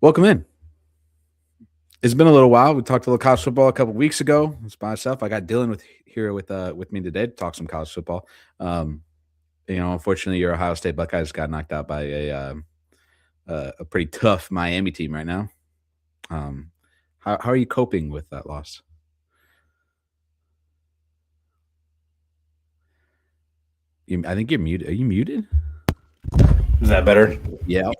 Welcome in. It's been a little while. We talked a little college football a couple weeks ago. It's by myself. I got Dylan here with me today to talk some college football. Um, unfortunately, your Ohio State Buckeyes got knocked out by a pretty tough Miami team right now. How are you coping with that loss? I think you're muted. Are you muted? Is that better? Yeah.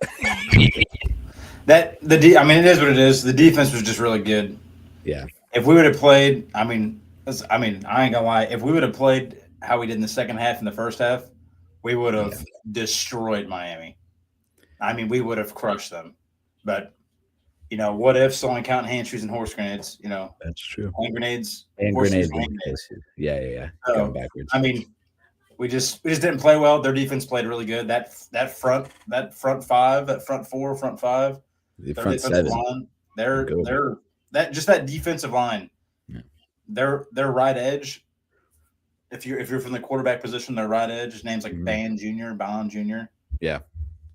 I mean, it is what it is. The defense was just really good. Yeah. If we would have played, I ain't gonna lie. If we would have played how we did in the second half and the first half, we would have destroyed Miami. I mean, we would have crushed them. But what ifs only count hand shoes and horse grenades. That's true. Hand grenades, And horseshoes grenades. and hand grenades. Yeah. So, Going backwards. I mean, we just didn't play well. Their defense played really good. That front five, that front four, front five. The Their front defensive seven. line, that defensive line, Yeah. their right edge. If you're from the quarterback position, their right edge, his name's like Bond Jr. Yeah.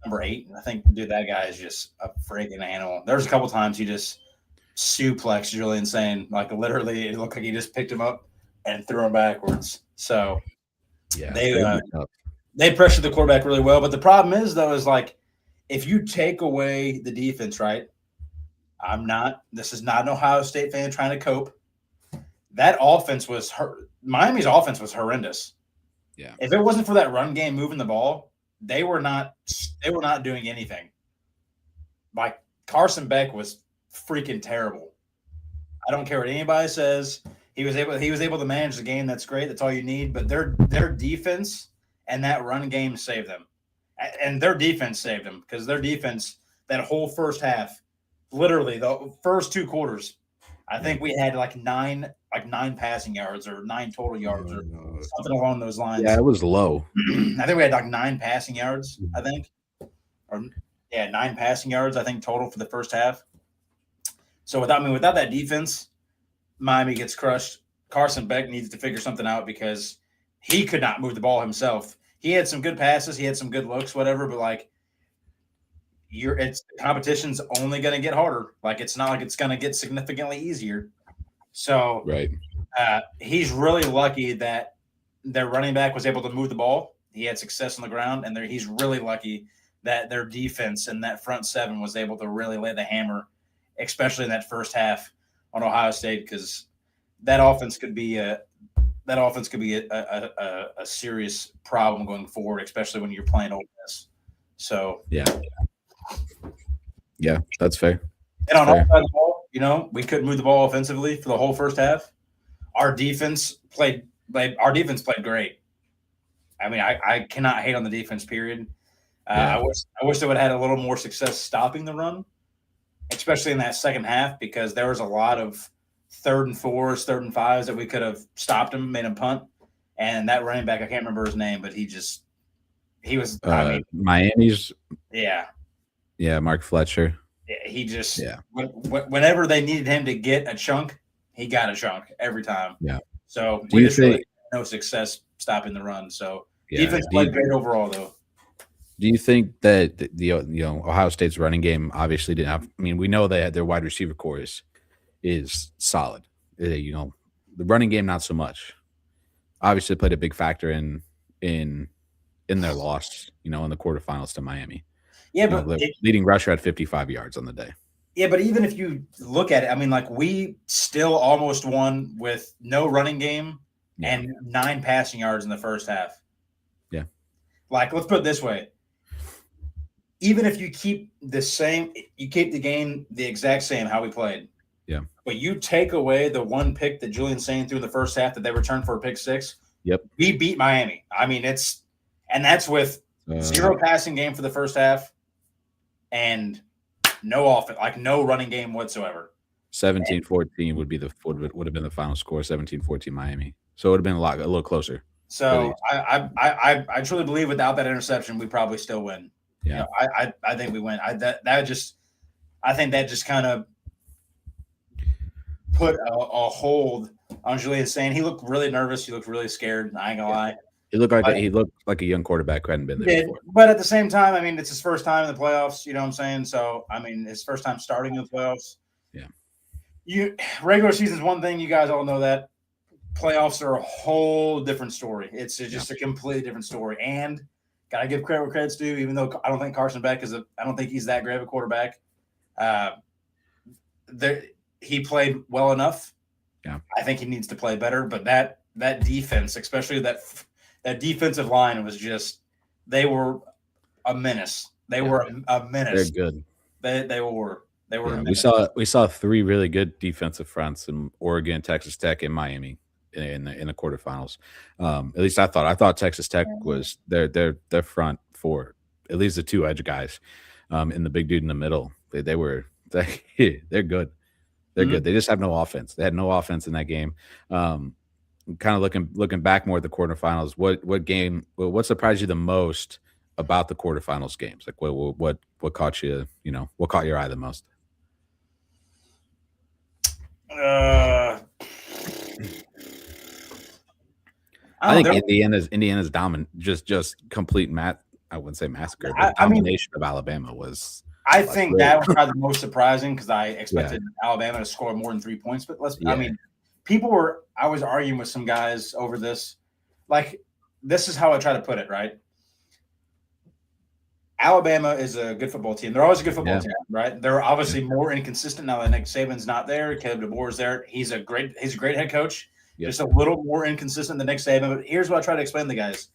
Number 8. I think, dude, that guy is just a freaking animal. There's a couple times he just suplexed Julian Sane, like literally, it looked like he just picked him up and threw him backwards. So Yeah. they pressured the quarterback really well. But the problem is, though, is like if you take away the defense, right? This is not an Ohio State fan trying to cope. That offense Miami's offense was horrendous. Yeah. If it wasn't for that run game moving the ball, they were not doing anything. Like Carson Beck was freaking terrible. I don't care what anybody says. He was able to manage the game. That's great. That's all you need. But their defense and that run game saved them. And their defense saved them because their defense, that whole first half, literally the first 2 quarters, I think we had like nine passing yards or 9 total yards or something along those lines. Yeah, it was low. I think we had like 9 passing yards, I think. 9 passing yards, I think, total for the first half. So without that defense, Miami gets crushed. Carson Beck needs to figure something out because he could not move the ball himself. He had some good passes, he had some good looks, whatever, but like the competition's only going to get harder. Like it's not like it's going to get significantly easier. So Right. He's really lucky that their running back was able to move the ball. He had success on the ground, and he's really lucky that their defense and that front seven was able to really lay the hammer, especially in that first half on Ohio State, because that offense could be a serious problem going forward, especially when you're playing Ole Miss. So yeah, that's fair. And on all sides of the ball, we couldn't move the ball offensively for the whole first half. Our defense played great. I mean, I cannot hate on the defense, period. I wish they would have had a little more success stopping the run, especially in that second half, because there was a lot of 3rd and 4s, 3rd and 5s that we could have stopped him, made him punt. And that running back, I can't remember his name, but he was Miami's. Yeah. Yeah, Mark Fletcher. He just whenever they needed him to get a chunk, he got a chunk every time. Yeah. So we just really had no success stopping the run. So defense played great overall, though. Do you think that the Ohio State's running game obviously didn't have? I mean, we know they had their wide receiver core is solid. The running game not so much. Obviously, played a big factor in their loss. In the quarterfinals to Miami. Yeah, but leading rusher at 55 yards on the day. Yeah, but even if you look at it, I mean, like we still almost won with no running game and 9 passing yards in the first half. Yeah. Like, let's put it this way. Even if you keep the game the exact same how we played. Yeah. But you take away the 1 pick that Julian Sane threw in the first half that they returned for a pick 6. Yep. We beat Miami. I mean, that's with 0 passing game for the first half. And no offense, like no running game whatsoever. 17-14 would have been the final score. 17-14 Miami. So it would have been a little closer. So I truly believe without that interception, we probably still win. Yeah, I think we win. I think that just kind of put a hold on Julian Sane. He looked really nervous. He looked really scared. I ain't gonna lie. He looked like a young quarterback who hadn't been He there did, before. but at the same time, I mean, it's his first time in the playoffs. You know what I'm saying? So, I mean, his first time starting in the playoffs. Yeah. You regular season is one thing. You guys all know that. Playoffs are a whole different story. It's just a completely different story. And gotta give credit where credit's due. Even though I don't think Carson Beck I don't think he's that great of a quarterback. He played well enough. Yeah. I think he needs to play better. But that defense, especially that defensive line, was just they were a menace. They were a menace. They're good. They were. They were. Yeah, we saw 3 really good defensive fronts in Oregon, Texas Tech, and Miami in the quarterfinals. At least I thought Texas Tech was their front 4, at least the 2 edge guys, and the big dude in the middle. They're good. They're good. They just have no offense. They had no offense in that game. Kind of looking back more at the quarterfinals. What surprised you the most about the quarterfinals games? Like what caught you? What caught your eye the most? I think Indiana's dominant, just complete I wouldn't say massacre, but domination of Alabama was. I think that was probably the most surprising because I expected Alabama to score more than 3 points. But I mean, I was arguing with some guys over this. Like, this is how I try to put it, right? Alabama is a good football team. They're always a good football team, right? They're obviously more inconsistent now that Nick Saban's not there. Caleb DeBoer's there. He's a great head coach. Yep. Just a little more inconsistent than Nick Saban. But here's what I try to explain to the guys.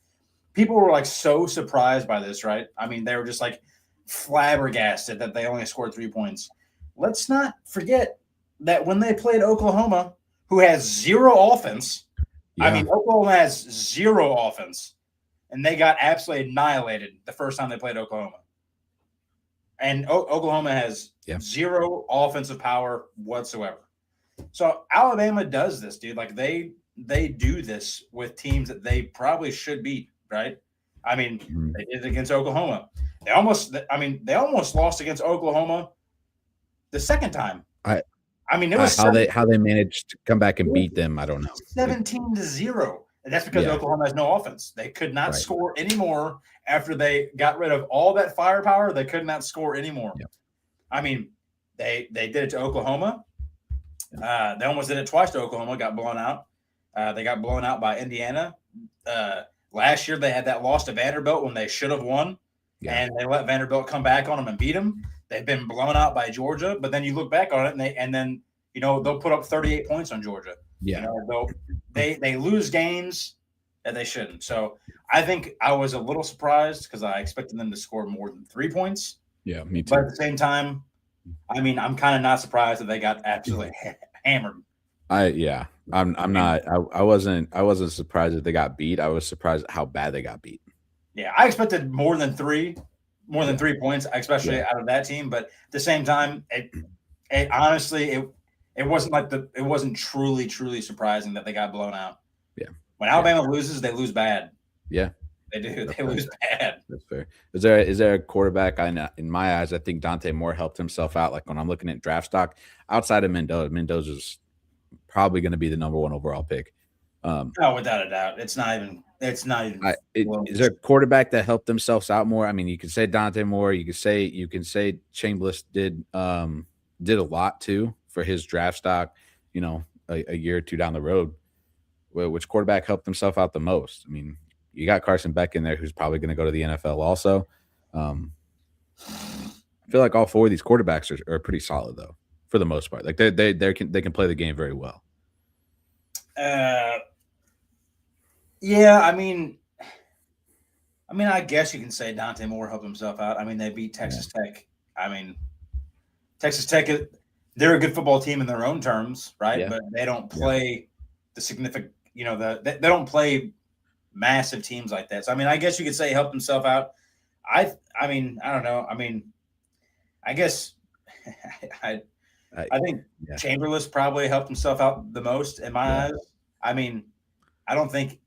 People were like so surprised by this, right? I mean, they were just like flabbergasted that they only scored 3 points. Let's not forget that when they played Oklahoma, who has zero offense, I mean, Oklahoma has zero offense, and they got absolutely annihilated the first time they played Oklahoma. And Oklahoma has zero offensive power whatsoever. So Alabama does this, dude. Like they do this with teams that they probably should beat, right? I mean, they did it against Oklahoma. They almost lost against Oklahoma the second time. I mean, it was how they managed to come back and beat them. I don't know. 17-0, and that's because Oklahoma has no offense. They could not score anymore after they got rid of all that firepower. They could not score anymore. Yep. I mean, they did it to Oklahoma. They almost did it twice to Oklahoma. Got blown out. They got blown out by Indiana. Last year they had that loss to Vanderbilt when they should have won, and they let Vanderbilt come back on them and beat them. They've been blown out by Georgia, but then you look back on it and then they'll put up 38 points on Georgia. Yeah, they lose games that they shouldn't. So I think I was a little surprised because I expected them to score more than 3 points. Yeah, me too. But at the same time, I mean, I'm kind of not surprised that they got absolutely hammered. I'm not. I wasn't surprised that they got beat. I was surprised at how bad they got beat. Yeah, I expected more than 3 points, especially out of that team. But at the same time, it honestly it wasn't truly surprising that they got blown out. Yeah, when Alabama loses, they lose bad. Yeah, they do. They lose bad. That's fair. Is there a quarterback? In my eyes, I think Dante Moore helped himself out. Like when I'm looking at draft stock, outside of Mendoza's probably going to be the number 1 overall pick. No, without a doubt. It's not even. Is there a quarterback that helped themselves out more? I mean, you could say Dante Moore. You can say Chambliss did a lot too for his draft stock. A year or 2 down the road. Which quarterback helped himself out the most? I mean, you got Carson Beck in there, who's probably going to go to the NFL also. I feel like all 4 of these quarterbacks are pretty solid though, for the most part. Like they can play the game very well. Yeah, I mean, I guess you can say Dante Moore helped himself out. I mean, they beat Texas Tech. I mean, Texas Tech, they're a good football team in their own terms, right? Yeah. But they don't play the significant, they don't play massive teams like that. So, I mean, I guess you could say he helped himself out. I mean, I don't know. I mean, I guess I think Chambliss probably helped himself out the most in my eyes. I mean, I don't think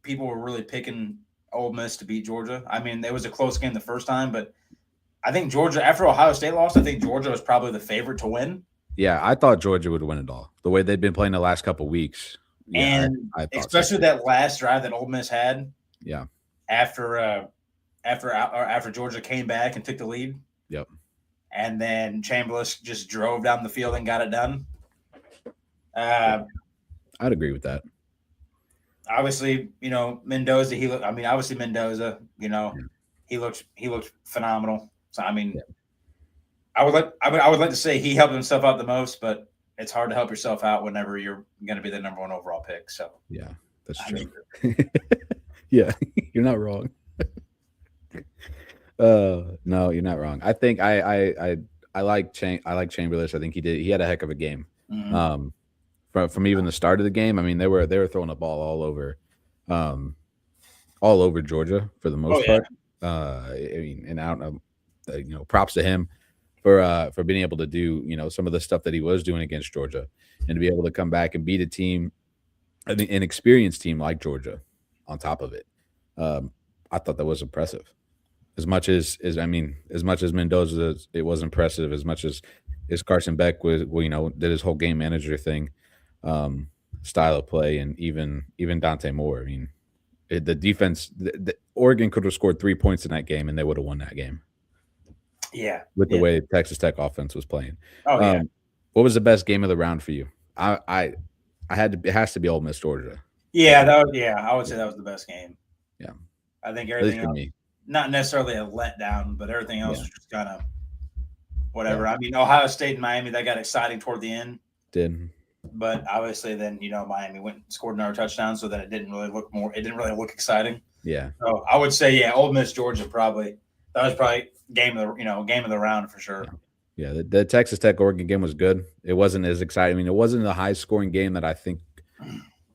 people were really picking Ole Miss to beat Georgia. I mean, it was a close game the first time, but I think Georgia, after Ohio State lost, I think Georgia was probably the favorite to win. Yeah, I thought Georgia would win it all. The way they've been playing the last couple of weeks, Yeah, And I thought so. especially that last drive that Ole Miss had Yeah. after Georgia came back and took the lead, Yep. and then Chambliss just drove down the field and got it done. Yeah. Uh, I'd agree with that. Obviously, Mendoza. Obviously Mendoza. Yeah. He looked phenomenal. So I mean, Yeah. I would like to say he helped himself out the most, but it's hard to help yourself out whenever you're going to be the number one overall pick. So Yeah, that's I true. mean, Yeah, you're not wrong. No, you're not wrong. I think I like I like Chamberlain. I think he had a heck of a game. mhm. Um, from even the start of the game, I mean they were throwing the ball um, all over Georgia for the Oh most yeah, part. I mean, and I don't know, props to him for being able to do some of the stuff that he was doing against Georgia, and to be able to come back and beat a team, I mean, an experienced team like Georgia, on top of it. Um, I thought that was impressive. As much as Mendoza, it was impressive. As much as Carson Beck was, well, did his whole game manager thing, um, style of play, and even Dante Moore. I mean, the defense, Oregon could have scored 3 points in that game, and they would have won that game yeah, with the yeah. way Texas Tech offense was playing. Oh yeah, What was the best game of the round for you? I had to. It has to be Ole Miss Georgia. yeah. I would say Yeah, that was the best game. yeah. I think At least everything for else, me. not necessarily a letdown, but everything else Yeah, was just kind of yeah. whatever. I mean, Ohio State and Miami, that got exciting toward the end, Did but obviously then Miami went and scored another touchdown, so then it didn't really look exciting. yeah. So I would say, yeah, Ole Miss Georgia probably that was probably game of the round for sure. Yeah. Yeah, the Texas Tech Oregon game was good. It wasn't as exciting. I mean, it wasn't the high scoring game that I think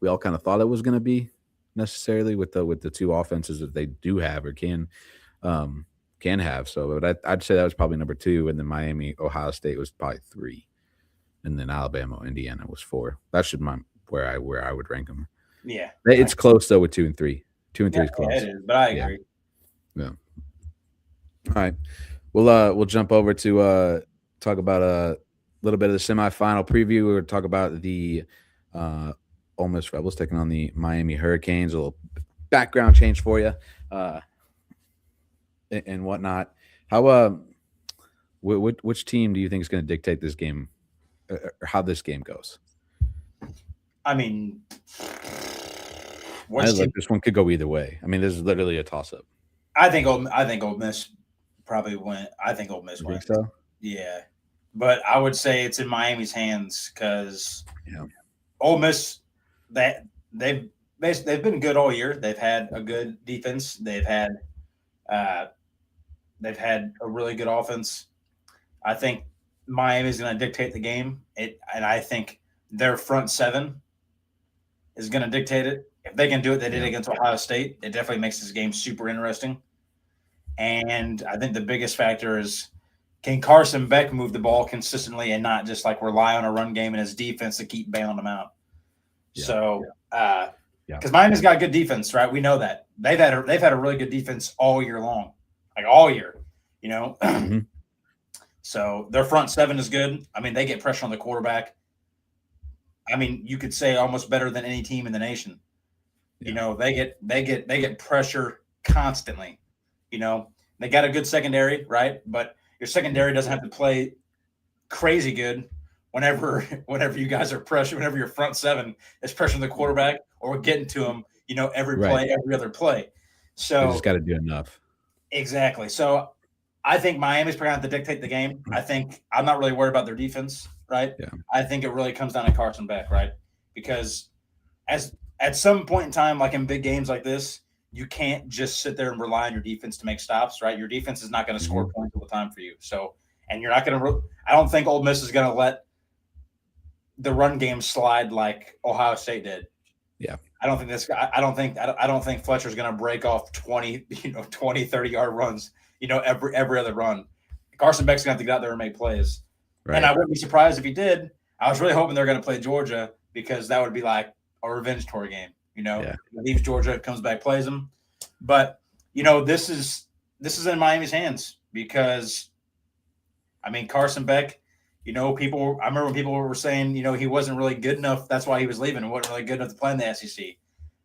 we all kind of thought it was going to be necessarily with the two offenses that they do have or can have. So, but I'd say that was probably number two, and then Miami Ohio State was probably three, and then Alabama Indiana was four. That should my where I would rank them. Yeah, It's close though with two and three. Two and yeah, three is yeah, it close. is. But I Yeah, agree. yeah. All right. We'll jump over to talk about a little bit of the semifinal preview. We'll talk about the uh Ole Miss Rebels taking on the Miami Hurricanes. A little background change for you, uh, and whatnot. How which team do you think is going to dictate this game, or how this game goes? I mean, I which like team? this one could go either way. I mean, this is literally a toss up. I think Ole Miss probably win. I think Ole Miss You think wins. so? Yeah, but I would say it's in Miami's hands because Yeah. Ole Miss that they've been good all year. They've had a good defense. Uh, they've had a really good offense. I think Miami's going to dictate the game. And I think their front seven is going to dictate it. If they can do it, they did Yeah. against Ohio State. It definitely makes this game super interesting. And I think the biggest factor is can Carson Beck move the ball consistently and not just like rely on a run game and his defense to keep bailing them out. Yeah. So, Yeah. because Miami's got good defense, right? We know that they've had a really good defense all year long, like all year, you know. hmm So their front seven is good. I mean, they get pressure on the quarterback. I mean, you could say almost better than any team in the nation. Yeah. They get pressure constantly. They got a good secondary, right? But your secondary doesn't have to play crazy good whenever you guys are pressure, whenever your front seven is pressuring the quarterback or getting to him, every Right. play, every other play. They So just got to do enough. exactly. So I think Miami's going to have to dictate the game. I'm not really worried about their defense, right? Yeah. I think it really comes down to Carson Beck, right? Because as at some point in time, like in big games like this, you can't just sit there and rely on your defense to make stops, right? Your defense is not going to score points all the time for you. So, and you're not going to. I don't think Ole Miss is going to let the run game slide like Ohio State did. Yeah. I don't think this. I don't think Fletcher's going to break off 20, 30-yard runs. Every other run. Carson Beck's going to have to get out there and make plays. Right. And I wouldn't be surprised if he did. I was really hoping they're going to play Georgia because that would be like a revenge tour game. Yeah. Leaves Georgia, comes back, plays them. But this is in Miami's hands because, I mean, Carson Beck, People. I remember when people were saying, he wasn't really good enough. That's why he was leaving. He wasn't really good enough to play in the SEC.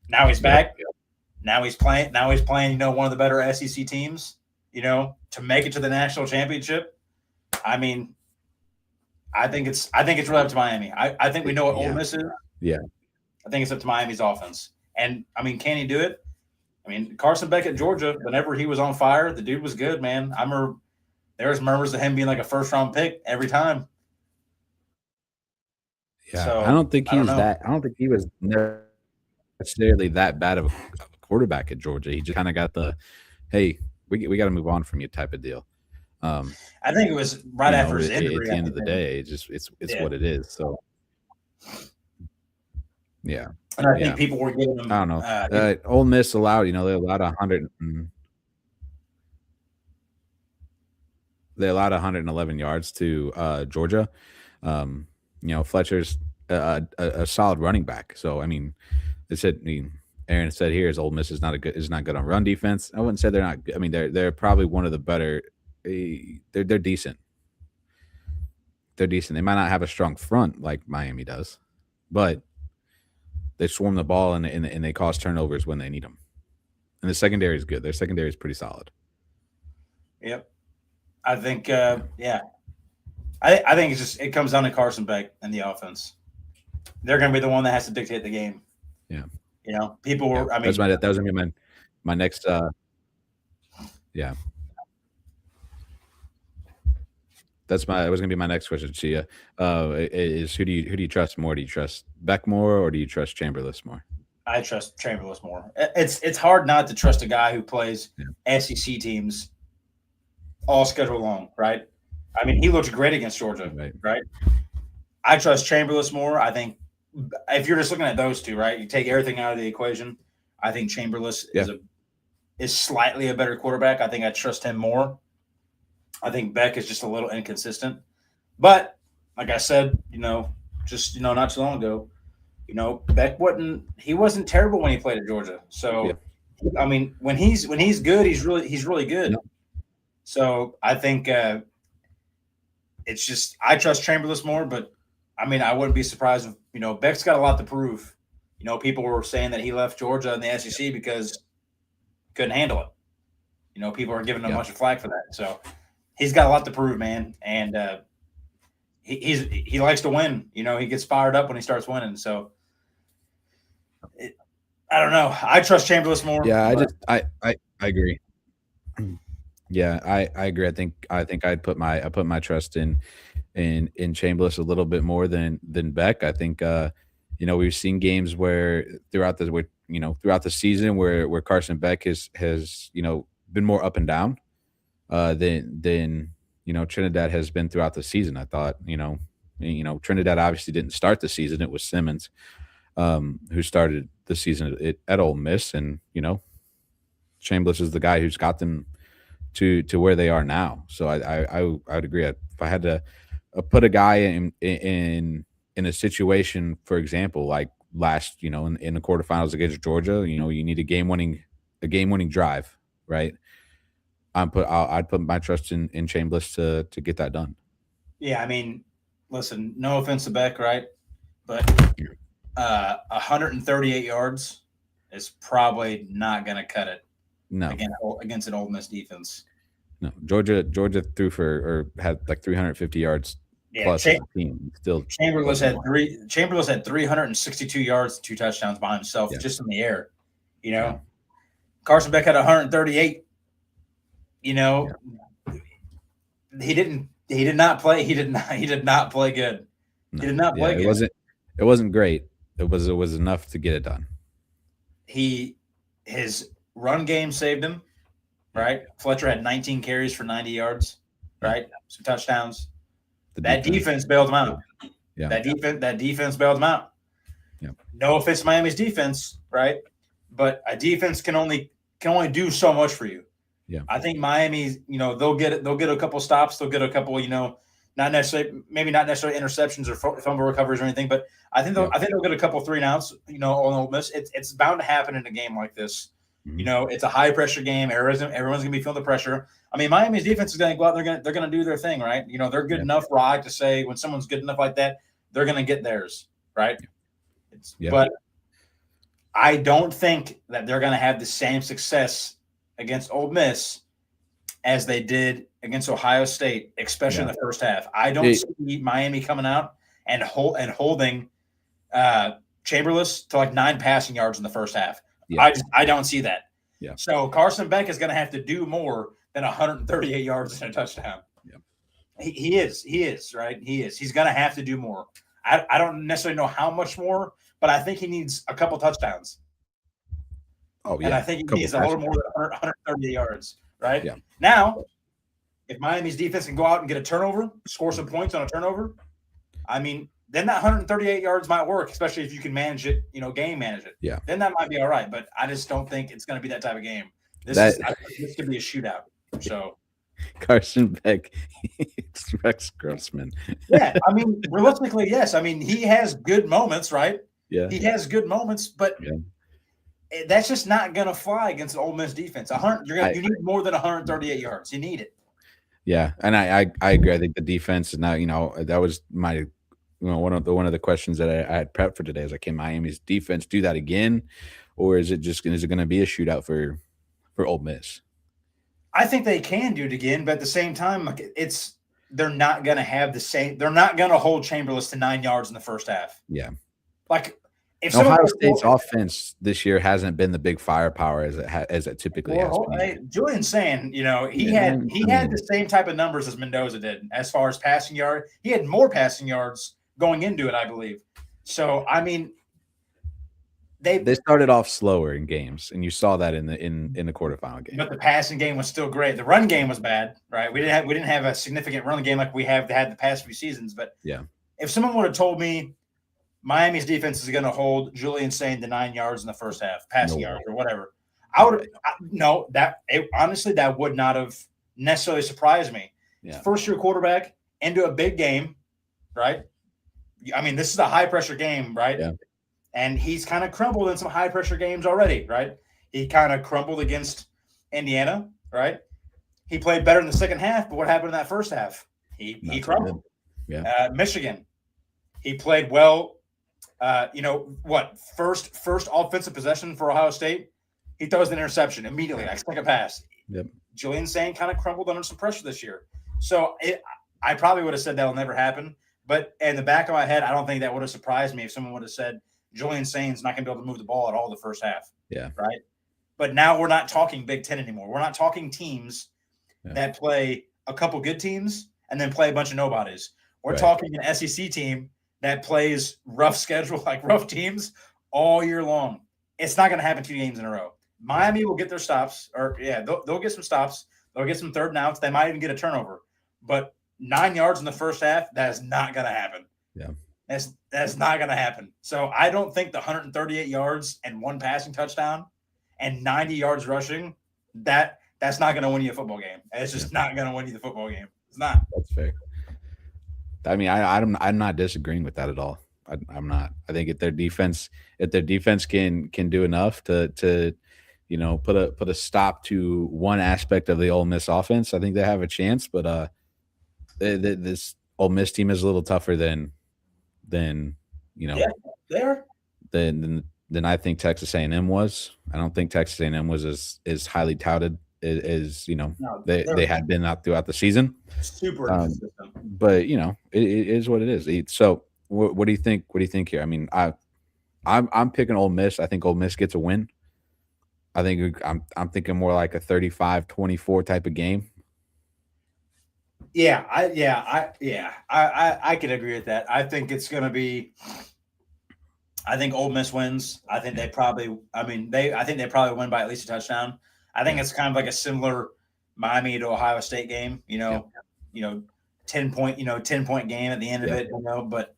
Now he's Yep. back. Now he's playing. One of the better SEC teams. To make it to the national championship. I mean, I think it's really up to Miami. I think we know what Ole Miss is. Yeah. I think it's up to Miami's offense. And can he do it? Carson Beck at Georgia, whenever he was on fire, the dude was good, man. I remember there was murmurs of him being like a first-round pick every time. Yeah, So, I don't think I don't know. I don't think he was necessarily that bad of a quarterback at Georgia. He just kind of got the, hey, we got to move on from you type of deal. I think it was right after his injury. At the end of the day, it's what it is. So, yeah. And I think people were giving him. I don't know. Ole Miss allowed, they allowed 100. They allowed 111 yards to Georgia. Fletcher's a solid running back. So they said. Aaron said here is Ole Miss is not good on run defense. I wouldn't say they're not good. They're probably one of the better. They're decent. They're decent. They might not have a strong front like Miami does, but they swarm the ball and they cause turnovers when they need them. And the secondary is good. Their secondary is pretty solid. Yep. I think, I think it comes down to Carson Beck and the offense. They're going to be the one that has to dictate the game. Yeah. People were. That was going to be my next. Yeah. That was going to be my next question to you. Is who do you trust more? Do you trust Beck more, or do you trust Chamberlain more? I trust Chamberlain more. It's hard not to trust a guy who plays SEC teams all schedule long, right? He looked great against Georgia, right? I trust Chamberlain more. I think if you're just looking at those two, right, you take everything out of the equation. I think Chamberlain is slightly a better quarterback. I think I trust him more. I think Beck is just a little inconsistent. But like I said, just not too long ago, Beck wasn't terrible when he played at Georgia. So when he's good, he's really good. Yep. So I think it's just I trust Chamberlain more, but I wouldn't be surprised if Beck's got a lot to prove. People were saying that he left Georgia in the SEC because he couldn't handle it. People are giving him a bunch of flack for that. So he's got a lot to prove, man, and he likes to win. He gets fired up when he starts winning. So I don't know. I trust Chamberlain more. Yeah, I agree. Yeah, I agree. I think I put my trust in Chamberlain a little bit more than Beck. I think we've seen games where throughout the season where Carson Beck has been more up and down than Trinidad has been throughout the season. I thought Trinidad obviously didn't start the season. It was Simmons who started the season at Ole Miss, and Chamberlain is the guy who's got them to where they are now. So I would agree. If I had to put a guy in a situation, for example, like last, in the quarterfinals against Georgia, you need a game winning drive, right? I'd put my trust in Chamberlain to get that done. Yeah, listen, no offense to Beck, right? But 138 yards is probably not going to cut it. No, against an Ole Miss defense. No, Georgia had like 350 yards plus as a team. Still, Chamberlain had 362 yards, 2 touchdowns by himself, just in the air. Carson Beck had 138. He did not play. He did not play good. No. He did not play good. It wasn't great. It was enough to get it done. His run game saved him, right? Fletcher had 19 carries for 90 yards, right? Some touchdowns. That defense bailed him out. Yeah. That defense bailed him out. Yeah. No offense to Miami's defense, right? But a defense can only do so much for you. Yeah. I think Miami, they'll get a couple stops, they'll get a couple, not necessarily interceptions or fumble recoveries or anything, but I think they'll get a couple 3-and-outs, on Ole Miss. It's bound to happen in a game like this. You know, it's a high pressure game. Everyone's gonna be feeling the pressure. I mean, Miami's defense is gonna go out. They're gonna do their thing, right? You know, they're good enough, right, to say when someone's good enough like that, they're gonna get theirs, right? But I don't think that they're gonna have the same success against Ole Miss as they did against Ohio State, especially in the first half. I don't see Miami coming out and holding Chamberlain to like 9 passing yards in the first half. I don't see that. Yeah. So Carson Beck is going to have to do more than 138 yards and a touchdown. Yeah. He is, right? He is. He's going to have to do more. I don't necessarily know how much more, but I think he needs a couple touchdowns. Oh, yeah. And I think he needs a little more than 138 yards, right? Yeah. Now, if Miami's defense can go out and get a turnover, score some points on a turnover, I mean, then that 138 yards might work, especially if you can manage it, game manage it. Yeah. Then that might be all right. But I just don't think it's going to be that type of game. This could be a shootout. So Carson Beck, it's Rex Grossman. Yeah. I mean, realistically, yes. I mean, he has good moments, right? Yeah. He has good moments, but that's just not going to fly against the Ole Miss defense. You need more than 138 yards. You need it. Yeah. And I agree. I think the defense is not, that was my one of the questions that I had prepped for today is like, can Miami's defense do that again, or is it going to be a shootout for Ole Miss? I think they can do it again, but at the same time, they're not going to have the same. They're not going to hold Chamberlain to 9 yards in the first half. Yeah, like if Ohio State's offense this year hasn't been the big firepower as it typically has been. Julian's saying, he had the same type of numbers as Mendoza did as far as passing yard. He had more passing yards going into it, I believe. So, I mean, they started off slower in games, and you saw that in the quarterfinal game. But the passing game was still great. The run game was bad, right? We didn't have a significant run game like we have had the past few seasons. But if someone would have told me Miami's defense is going to hold Julian Sain to 9 yards in the first half, passing yards or whatever, honestly, that would not have necessarily surprised me. Yeah. First year quarterback into a big game, right? I mean, this is a high pressure game, right? Yeah. And he's kind of crumbled in some high pressure games already, right? He kind of crumbled against Indiana, right? He played better in the second half, but what happened in that first half? He crumbled. Yeah. Michigan, he played well. First offensive possession for Ohio State, he throws an interception immediately, like second pass. Yep. Julian Sain kind of crumbled under some pressure this year. So I probably would have said that'll never happen. But in the back of my head, I don't think that would have surprised me if someone would have said Julian Sain's not going to be able to move the ball at all the first half. Yeah. Right. But now we're not talking Big Ten anymore. We're not talking teams that play a couple good teams and then play a bunch of nobodies. We're talking an SEC team that plays rough schedule, like rough teams all year long. It's not going to happen 2 games in a row. Miami will get their stops, they'll get some stops. They'll get some third and outs. They might even get a turnover. But 9 yards in the first half, that is not going to happen. Yeah. That's not going to happen. So I don't think the 138 yards and 1 passing touchdown and 90 yards rushing, that's not going to win you a football game. It's just not going to win you the football game. It's not. That's fair. I mean, I'm not disagreeing with that at all. I'm not. I think if their defense can do enough to put a stop to one aspect of the Ole Miss offense, I think they have a chance. But this Ole Miss team is a little tougher than they are. Than I think Texas A&M was. I don't think Texas A&M was as highly touted as they had been out throughout the season. Super inconsistent. But it is what it is. So what do you think? What do you think here? I mean, I'm picking Ole Miss. I think Ole Miss gets a win. I think I'm thinking more like a 35-24 type of game. Yeah, I could agree with that. I think it's going to be. I think Ole Miss wins. I think they probably win by at least a touchdown. I think it's kind of like a similar Miami to Ohio State game. 10-point game at the end of it. But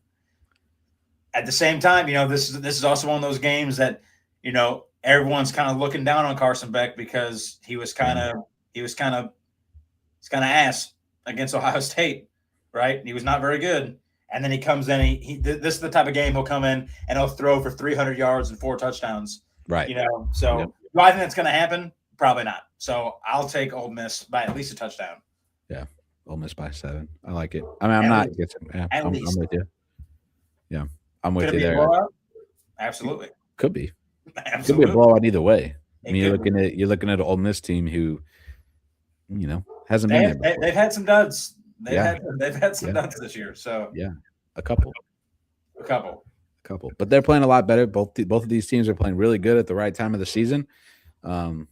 at the same time, this is also one of those games that everyone's kind of looking down on Carson Beck because he was kind of ass against Ohio State, right? He was not very good. And then he comes in. This is the type of game he'll come in and he'll throw for 300 yards and 4 touchdowns. Right. So Do I think that's going to happen? Probably not. So I'll take Ole Miss by at least a touchdown. Yeah, Ole Miss by 7. I like it. I mean, I'm At not. least. Yeah, At I'm least. with you. Yeah, I'm with Could it you be a there. blowout? Absolutely. Could be. Could be a Absolutely. blowout either way. I It mean, could be. you're looking at an Ole Miss team who, hasn't been there before. They've had some duds. They've Yeah, had some yeah, duds this year. So yeah, a couple. a couple. But they're playing a lot better. Both of these teams are playing really good at the right time of the season. So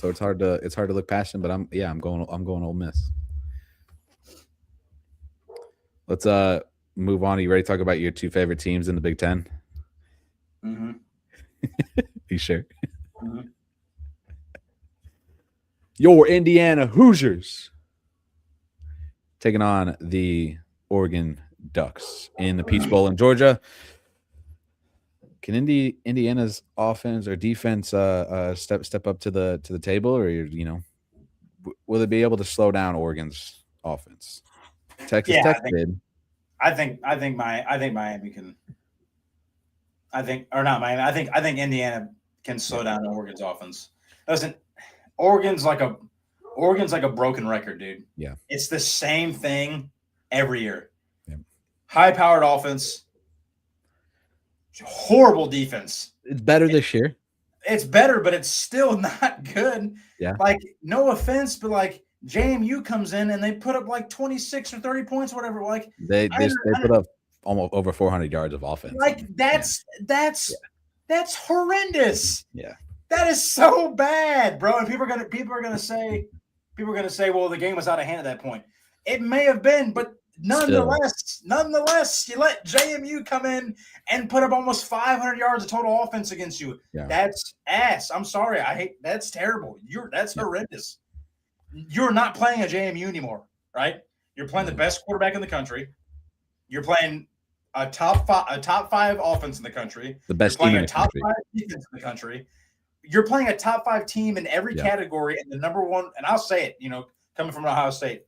it's hard to look past them. But I'm going Ole Miss. Let's move on. Are you ready to talk about your 2 favorite teams in the Big Ten? Mm-hmm. You sure? Mm-hmm. Your Indiana Hoosiers taking on the Oregon Ducks in the Peach Bowl in Georgia. Can Indiana's offense or defense step up to the table, or will it be able to slow down Oregon's offense? Texas Tech did. I think Miami can. I think Indiana can slow down Oregon's offense. Listen, Oregon's like a broken record, dude. Yeah, it's the same thing every year. Yeah. High-powered offense, horrible defense. It's better this year. It's better, but it's still not good. Yeah. Like, no offense, but like JMU comes in and they put up like 26 or 30 points, whatever. Like they put up almost over 400 yards of offense. Like that's horrendous. Yeah. That is so bad, bro. And people are gonna say, well, the game was out of hand at that point. It may have been, but nonetheless, you let JMU come in and put up almost 500 yards of total offense against you. Yeah. That's ass. I'm sorry. That's terrible. That's horrendous. You're not playing a JMU anymore, right? You're playing the best quarterback in the country. You're playing a top 5 offense in the country. The best team in a top 5 defense in the country. You're playing a top 5 team in every category, and the number one. And I'll say it, coming from Ohio State,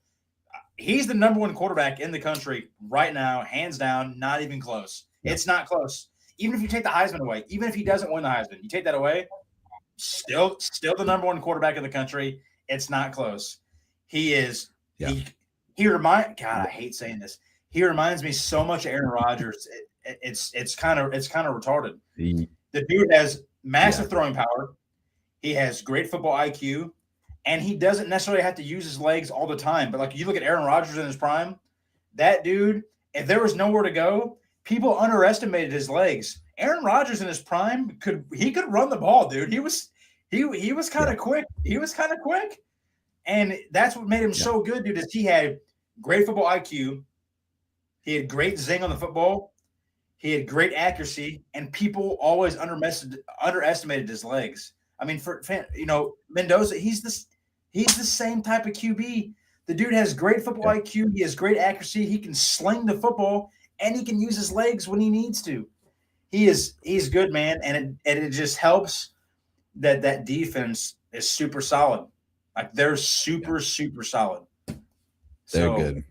he's the number 1 quarterback in the country right now, hands down. Not even close. Yeah. It's not close. Even if you take the Heisman away, even if he doesn't win the Heisman, you take that away. Still the number 1 quarterback in the country. It's not close. He is. Yeah. God, I hate saying this. He reminds me so much of Aaron Rodgers. It's kind of retarded. The dude has massive throwing power. He has great football IQ, and he doesn't necessarily have to use his legs all the time. But like you look at Aaron Rodgers in his prime, that dude, if there was nowhere to go, people underestimated his legs. Aaron Rodgers in his prime could run the ball, dude. He was kind of quick. He was kind of quick, and that's what made him so good, dude. Is he had great football IQ. He had great zing on the football. He had great accuracy, and people always underestimated his legs. I mean, for Mendoza, he's the same type of QB. The dude has great football IQ. He has great accuracy. He can sling the football, and he can use his legs when he needs to. He's good, man, and it just helps that defense is super solid. Like they're super solid. They're good.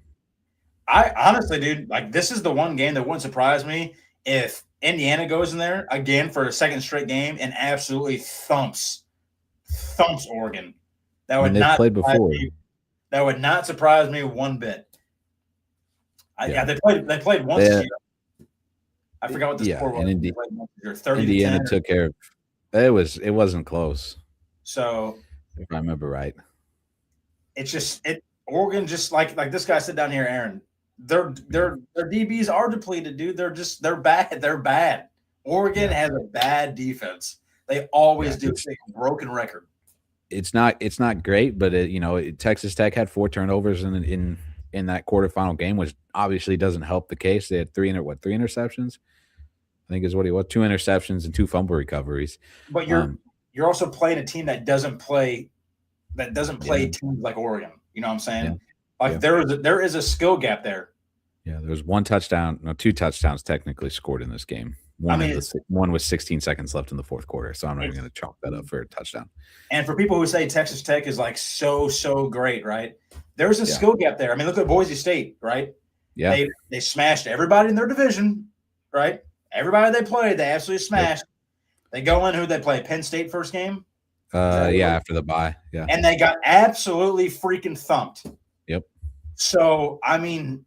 I honestly, dude, like this is the one game that wouldn't surprise me if Indiana goes in there again for a second straight game and absolutely thumps Oregon. That would not played before. That would not surprise me one bit. They played once this year. I forgot what the score was. Indiana took care of it. It wasn't close. So if I remember right, it's just Oregon just like this guy said down here, Aaron. Their DBs are depleted, dude. They're bad. They're bad. Oregon has a bad defense. They always do. It's a broken record. It's not great, but Texas Tech had 4 turnovers in that quarterfinal game, which obviously doesn't help the case. They had 3 interceptions. I think is what he was. 2 interceptions and 2 fumble recoveries. But you're also playing a team that doesn't play teams like Oregon. You know what I'm saying? Yeah. Like there is a skill gap there. Yeah, there was 2 touchdowns technically scored in this game. One was 16 seconds left in the fourth quarter, so I'm not even going to chalk that up for a touchdown. And for people who say Texas Tech is like so great, right? There's a skill gap there. I mean, look at Boise State, right? Yeah, they smashed everybody in their division, right? Everybody they played, they absolutely smashed. They go in, who they play? Penn State first game? After the bye. Yeah. And they got absolutely freaking thumped. Yep. So, I mean,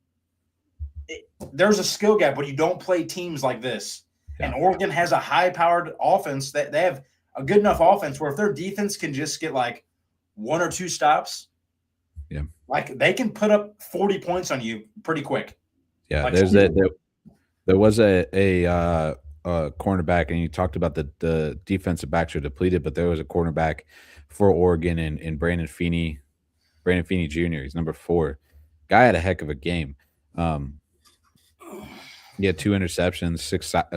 there's a skill gap when you don't play teams like this. Yeah. And Oregon has a high-powered offense. That they have a good enough offense where if their defense can just get like 1 or 2 stops, like they can put up 40 points on you pretty quick. Yeah, like there was a cornerback, and you talked about the defensive backs are depleted, but there was a cornerback for Oregon and Brandon Feeney Jr. He's number 4. Guy had a heck of a game. He had 2 interceptions,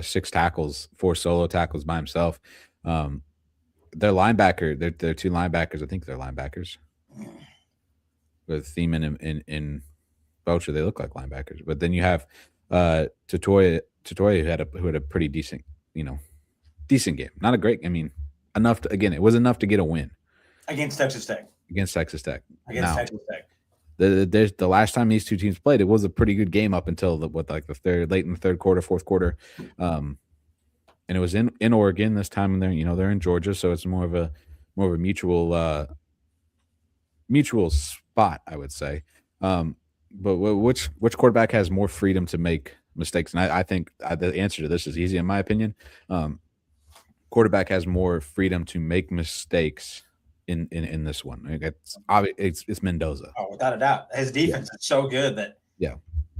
6 tackles, 4 solo tackles by himself. Their linebacker, they're 2 linebackers. I think they're linebackers. With Thiemann and Boucher, they look like linebackers. But then you have Tutoya who had a pretty decent game. Not a great. I mean, enough to, again, it was enough to get a win against Texas Tech. The last time these two teams played, it was a pretty good game up until late in the third quarter, fourth quarter, and it was in Oregon this time. And they're in Georgia, so it's more of a mutual spot, I would say. But which quarterback has more freedom to make mistakes? And I think the answer to this is easy, in my opinion. Quarterback has more freedom to make mistakes in this one. It's Mendoza. Oh, without a doubt. His defense is so good that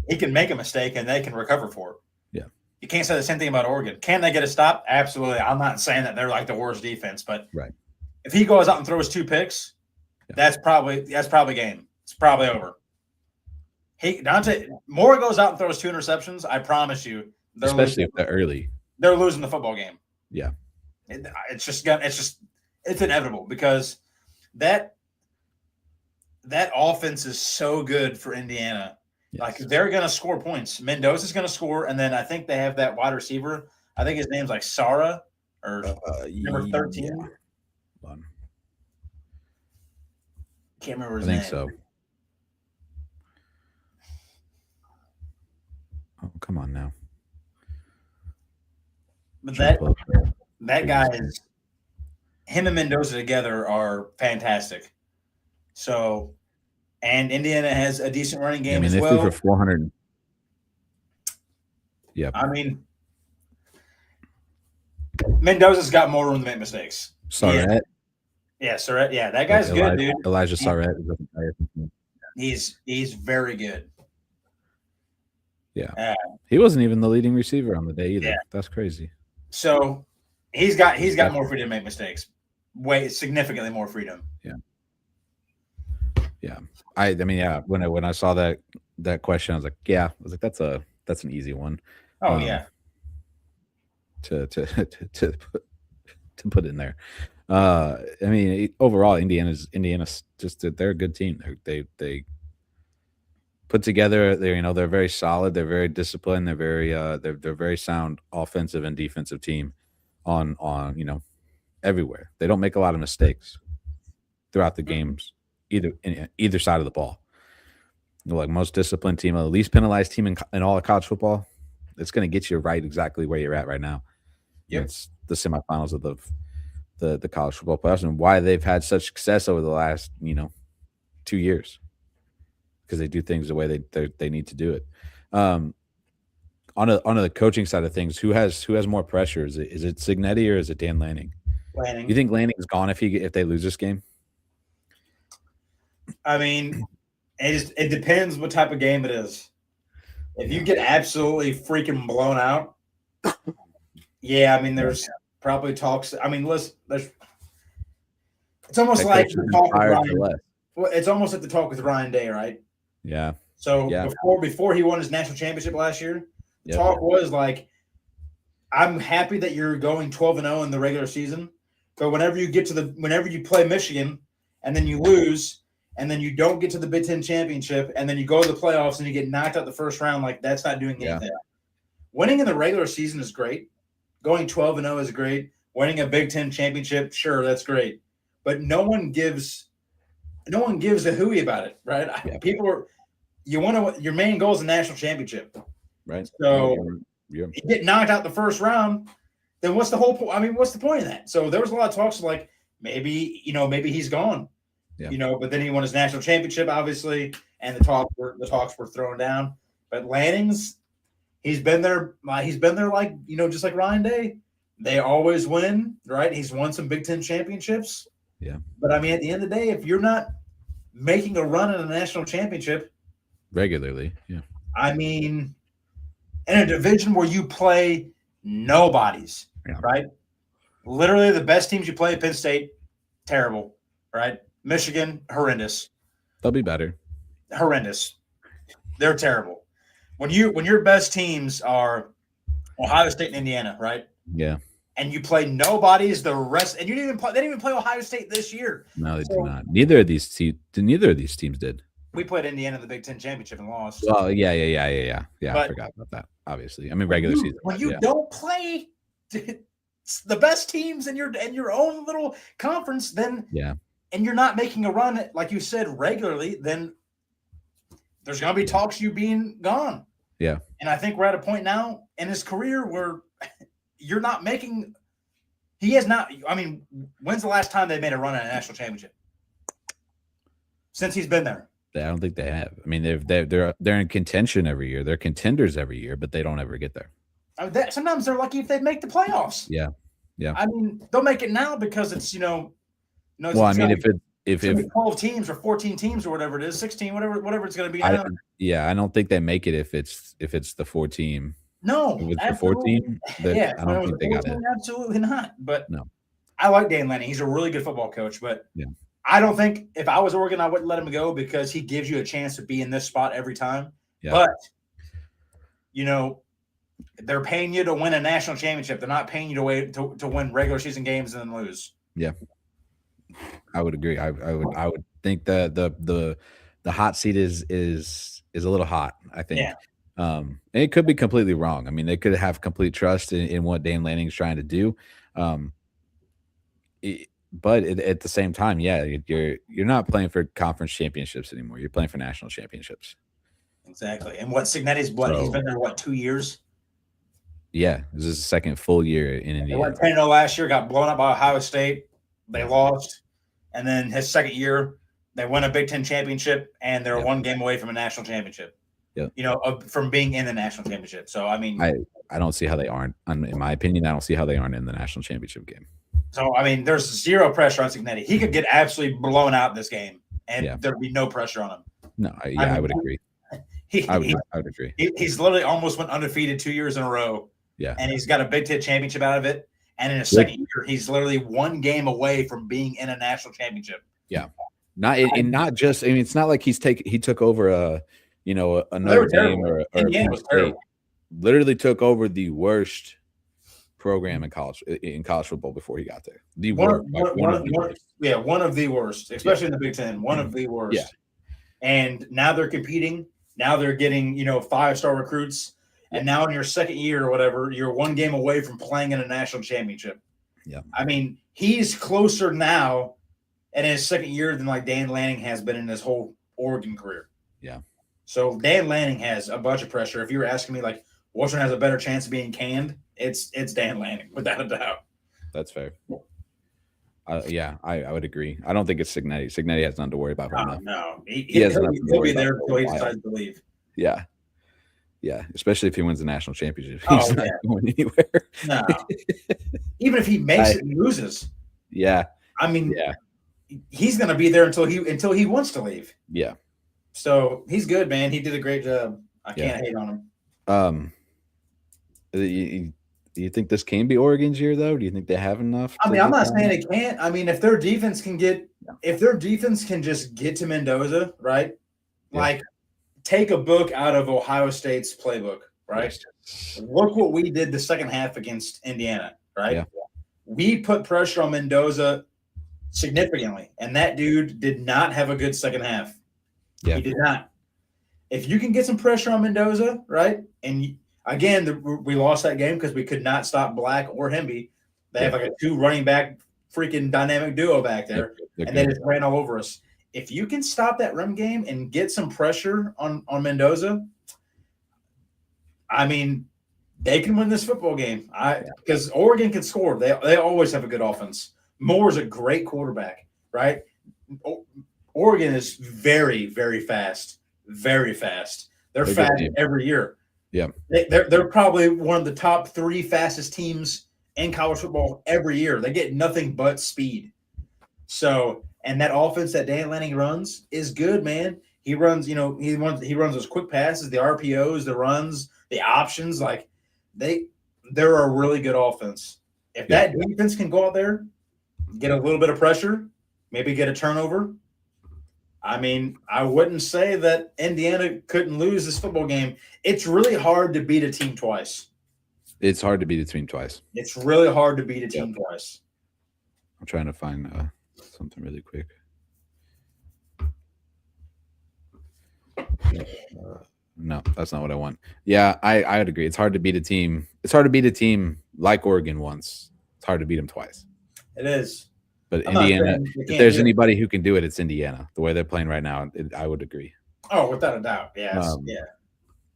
he can make a mistake and they can recover for it. Yeah. You can't say the same thing about Oregon. Can they get a stop? Absolutely. I'm not saying that they're like the worst defense, but if he goes out and throws 2 picks, that's probably game. It's probably over. Moore goes out and throws 2 interceptions. I promise you, especially if they're early, they're losing the football game. Yeah, it's inevitable because that offense is so good for Indiana. Yes. Like they're going to score points. Mendoza's going to score, and then I think they have that wide receiver. I think his name's like Sara or number 13. Yeah. Can't remember his name. I think so. Oh, come on now. But that guy is – him and Mendoza together are fantastic. So – and Indiana has a decent running game as well. They threw for 400. Yeah. I mean, Mendoza's got more room to make mistakes. Sarrett. Yeah, Sarrett. Yeah, that guy's good, dude. Elijah Sarrett. He's very good. Yeah. He wasn't even the leading receiver on the day either. Yeah. That's crazy. So he's got more freedom to make mistakes. Significantly more freedom. Yeah. Yeah. When I saw that question, I was like, that's an easy one. Oh yeah. To put in there. Overall, Indiana's they're a good team. They put together. They're very solid. They're very disciplined. They're very sound offensive and defensive team on everywhere. They don't make a lot of mistakes throughout the games, either side of the ball. Like most disciplined team, the least penalized team in all of college football. It's going to get you right exactly where you're at right now. Yep. It's the semifinals of the college football playoffs, and why they've had such success over the last 2 years, because they do things the way they need to do it. On the coaching side of things, who has more pressure? Is it Cignetti or is it Dan Lanning? Lanning. You think Lanning's gone if they lose this game? I mean, it depends what type of game it is. If you get absolutely freaking blown out, there's probably talks. I mean, it's almost like the talk with Ryan. It's almost like the talk with Ryan Day, right? Yeah. So before he won his national championship last year, the talk was like, I'm happy that you're going 12-0 in the regular season, but whenever you play Michigan and then you lose and then you don't get to the Big Ten championship and then you go to the playoffs and you get knocked out the first round, like that's not doing anything. Winning in the regular season is great. Going 12-0 is great. Winning a Big Ten championship, sure, that's great. But no one gives a hooey about it, right? Yeah. Your main goal is a national championship. Right. So you get knocked out the first round, then what's the whole point? I mean, what's the point of that? So there was a lot of talks like maybe he's gone, Yeah. but then he won his national championship, obviously, and the talks were thrown down. But Lanning's he's been there like just like Ryan Day. They always win, right? He's won some Big Ten championships. Yeah. But I mean, at the end of the day, if you're not making a run at a national championship, Regularly. Yeah. I mean, in a division where you play nobodies, Yeah. right? Literally the best teams you play at Penn State, terrible, right? Michigan, horrendous. They'll be better. Horrendous. They're terrible. When your best teams are Ohio State and Indiana, right? Yeah. And you play nobodies the rest, and you didn't even play. They didn't even play Ohio State this year. No, they did not. Neither of these teams did. We played Indiana in the Big Ten championship and lost. Well, yeah. But, I forgot about that. Obviously, I mean regular season. When you don't play the best teams in your own little conference, then and you're not making a run like you said regularly, then there's going to be talks you being gone. Yeah, and I think we're at a point now in his career where you're not making. He has not. I mean, when's the last time they made a run at a national championship? Since he's been there. I don't think they have. I mean, they're in contention every year. They're contenders every year, but they don't ever get there. I mean, sometimes they're lucky if they make the playoffs. Yeah. I mean, they'll make it now because it's well, I mean, if 12 teams or 14 teams or whatever it is, 16, whatever it's going to be now. I don't think they make it if it's the 4-team. No, if it's the 4-team, I don't think they got it. Absolutely not. But no, I like Dan Lanning. He's a really good football coach, but I don't think if I was Oregon, I wouldn't let him go because he gives you a chance to be in this spot every time. Yeah. But, they're paying you to win a national championship. They're not paying you to win regular season games and then lose. Yeah, I would agree. I would think that the hot seat is a little hot. I think. Yeah. And it could be completely wrong. I mean, they could have complete trust in what Dan Lanning's trying to do. But at the same time, you're not playing for conference championships anymore. You're playing for national championships. Exactly. And he's been there 2 years? Yeah, this is the second full year in Indiana. They went 10-0 last year, got blown up by Ohio State. They lost. And then his second year, they won a Big Ten championship, and they're one game away from a national championship. Yeah. From being in the national championship. So, I mean. I don't see how they aren't. In my opinion, I don't see how they aren't in the national championship game. So, I mean, there's zero pressure on Cignetti. He could get absolutely blown out in this game, and there'd be no pressure on him. No, I would agree. I would agree. He's literally almost went undefeated 2 years in a row. Yeah. And he's got a Big Ten championship out of it. And in his second year, he's literally one game away from being in a national championship. Yeah. Not just, I mean, it's not like he took over another game or was terrible. Literally took over the worst program in college football before he got there. One of the worst, especially in the Big Ten. One of the worst. Yeah. And now they're competing. Now they're getting 5-star recruits. And now in your second year or whatever, you're one game away from playing in a national championship. Yeah. I mean, he's closer now in his second year than like Dan Lanning has been in his whole Oregon career. Yeah. So Dan Lanning has a bunch of pressure. If you were asking me like which one has a better chance of being canned, it's Dan Lanning without a doubt. That's fair. I would agree. I don't think it's Cignetti. Cignetti has nothing to worry about. No. He'll be there until he decides to leave. Yeah. Yeah, especially if he wins the national championship. He's not going anywhere. No. Even if he makes it and loses. Yeah. I mean, he's going to be there until he wants to leave. Yeah. So he's good, man. He did a great job. I can't hate on him. Do you think this can be Oregon's year, though? Do you think they have enough? I mean, I'm not saying they can't. I mean, if their defense can just get to Mendoza, right? Yeah. Like, take a book out of Ohio State's playbook, right? Yes. Look what we did the second half against Indiana, right? Yeah. We put pressure on Mendoza significantly, and that dude did not have a good second half. Yeah. He did not. If you can get some pressure on Mendoza, right? And again, we lost that game because we could not stop Black or Hemby. They have like a 2 running back freaking dynamic duo back there, and they just ran all over us. If you can stop that run game and get some pressure on Mendoza, I mean, They can win this football game. Because Oregon can score. They always have a good offense. Moore's a great quarterback, right? Oregon is very, very fast. Very fast. They're fast every year. Yeah. They're probably one of the top 3 fastest teams in college football every year. They get nothing but speed. So, and that offense that Dan Lanning runs is good, man. He runs, he runs those quick passes, the RPOs, the runs, the options. Like they're a really good offense. If that defense can go out there, get a little bit of pressure, maybe get a turnover. I mean, I wouldn't say that Indiana couldn't lose this football game. It's really hard to beat a team twice. It's hard to beat a team twice. It's really hard to beat a team twice. I'm trying to find something really quick. No, that's not what I want. Yeah, I'd agree. It's hard to beat a team. It's hard to beat a team like Oregon once. It's hard to beat them twice. It is. But Indiana, if there's anybody who can do it, it's Indiana. The way they're playing right now, I would agree. Oh, without a doubt. Yes.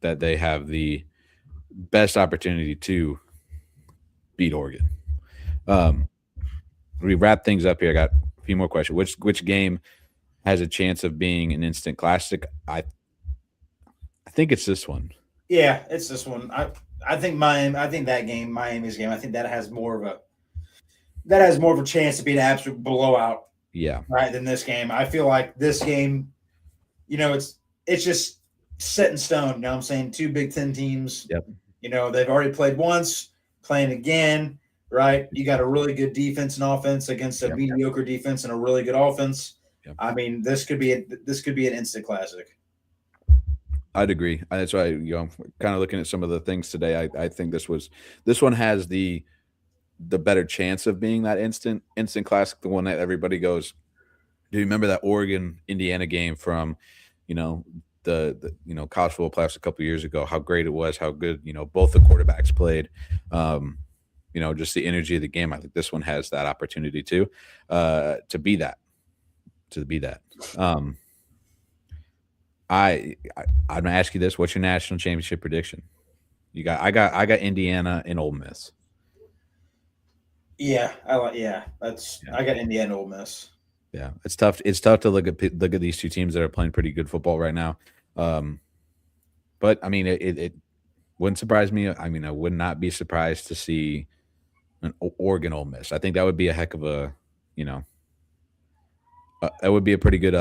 That they have the best opportunity to beat Oregon. We wrap things up here. I got a few more questions. Which game has a chance of being an instant classic? I think it's this one. Yeah, it's this one. I think Miami's game. I think that has more of a chance to be an absolute blowout. Yeah. Right, than this game. I feel like this game, it's just set in stone. You know what I'm saying? 2 Big Ten teams. Yep. They've already played once, playing again, right? You got a really good defense and offense against a mediocre defense and a really good offense. Yep. I mean, this could be an instant classic. I'd agree. That's why I'm kind of looking at some of the things today. I think this one has the better chance of being that instant classic, the one that everybody goes, do you remember that Oregon Indiana game from, the college football playoffs a couple of years ago, how great it was, how good, both the quarterbacks played, just the energy of the game. I think this one has that opportunity too, to be that. I'm gonna ask you this: what's your national championship prediction? I got Indiana and Ole Miss. Yeah, I got Indiana, Ole Miss. Yeah, it's tough. It's tough to look at these two teams that are playing pretty good football right now. But I mean, it wouldn't surprise me. I mean, I would not be surprised to see an Oregon Ole Miss. I think that would be a heck of a, that would be a pretty good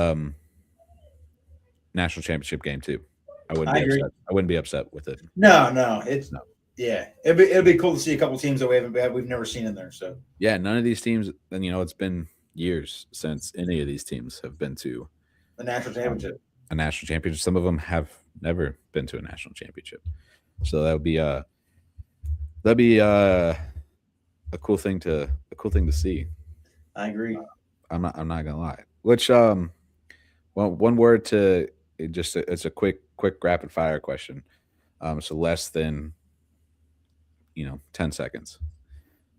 national championship game too. I wouldn't be upset with it. No, yeah, it'd be cool to see a couple teams that we've never seen in there. So yeah, none of these teams, and it's been years since any of these teams have been to a national championship. Some of them have never been to a national championship. So that would be a cool thing to see. I agree. I'm not gonna lie. Which one word to it's a quick rapid fire question. So less than 10 seconds.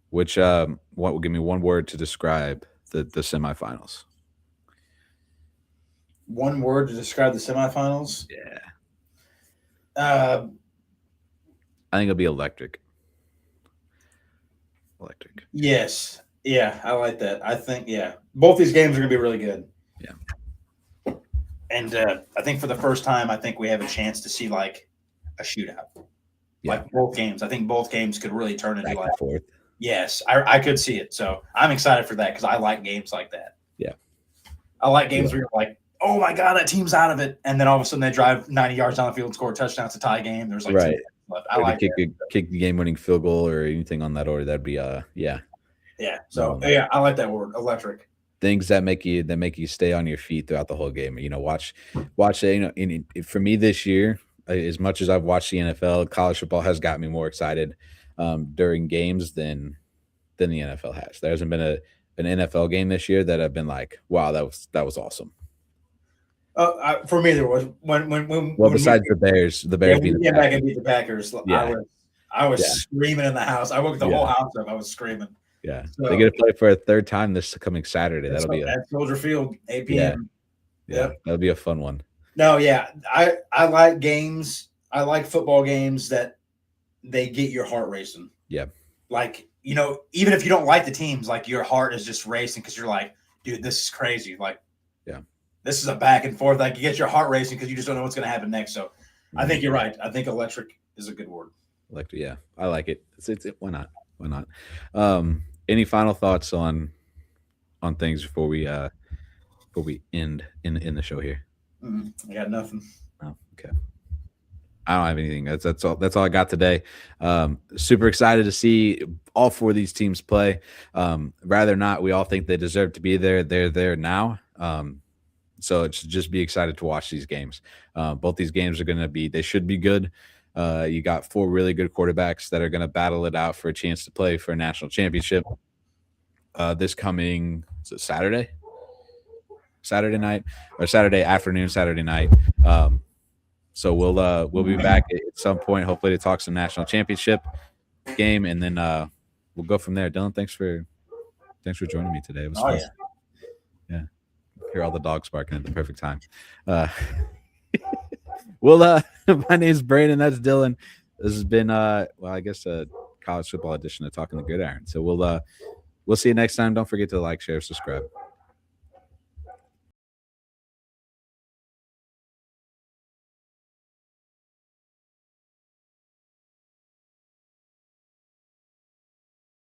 Which what will give me one word to describe the semifinals? One word to describe the semifinals? Yeah. I think it'll be electric. Electric. Yes. Yeah, I like that. I think both these games are going to be really good. Yeah. And I think for the first time, I think we have a chance to see like a shootout. Yeah. Like both games. I think both games could really turn into like forth. Yes, I could see it. So I'm excited for that because I like games like that. Yeah. I like games where you're like, oh my God, that team's out of it. And then all of a sudden they drive 90 yards down the field and score a touchdown. It's a tie game. There's like right. Left. I like kick the game winning field goal or anything on that order. That'd be yeah. So I like that word, electric. Things that make you stay on your feet throughout the whole game. Watch it. For me this year, as much as I've watched the NFL, college football has got me more excited during games than the NFL has. There hasn't been an NFL game this year that I've been like, wow, that was awesome. For me, there was when besides the Bears being back and beat the Packers. Yeah. I was screaming in the house. I woke the whole house up. I was screaming. Yeah, so, they get to play for a third time this coming Saturday. That'll be at Soldier Field, 8 p.m. Yeah, that'll be a fun one. No, yeah, I like games. I like football games that they get your heart racing. Yeah. Like, even if you don't like the teams, like your heart is just racing because you're like, dude, this is crazy. Like, Yeah. This is a back and forth. Like, you get your heart racing because you just don't know what's going to happen next. So I think you're right. I think electric is a good word. Electric, yeah. I like it. It's why not? Why not? Any final thoughts on things before we end in the show here? I got nothing. Oh, okay. I don't have anything. That's all. That's all I got today. Super excited to see all four of these teams play. Rather not, we all think they deserve to be there. They're there now. So it's just be excited to watch these games. Both these games are going to be. They should be good. You got four really good quarterbacks that are going to battle it out for a chance to play for a national championship. This coming Saturday night or Saturday afternoon, Saturday night. So we'll be back at some point, hopefully, to talk some national championship game, and then we'll go from there. Dylan, thanks for joining me today. It was fun. Yeah, hear all the dogs barking at the perfect time. Well, my name's Brandon. That's Dylan. This has been I guess a college football edition of Talking the Gridiron. So we'll see you next time. Don't forget to like, share, subscribe.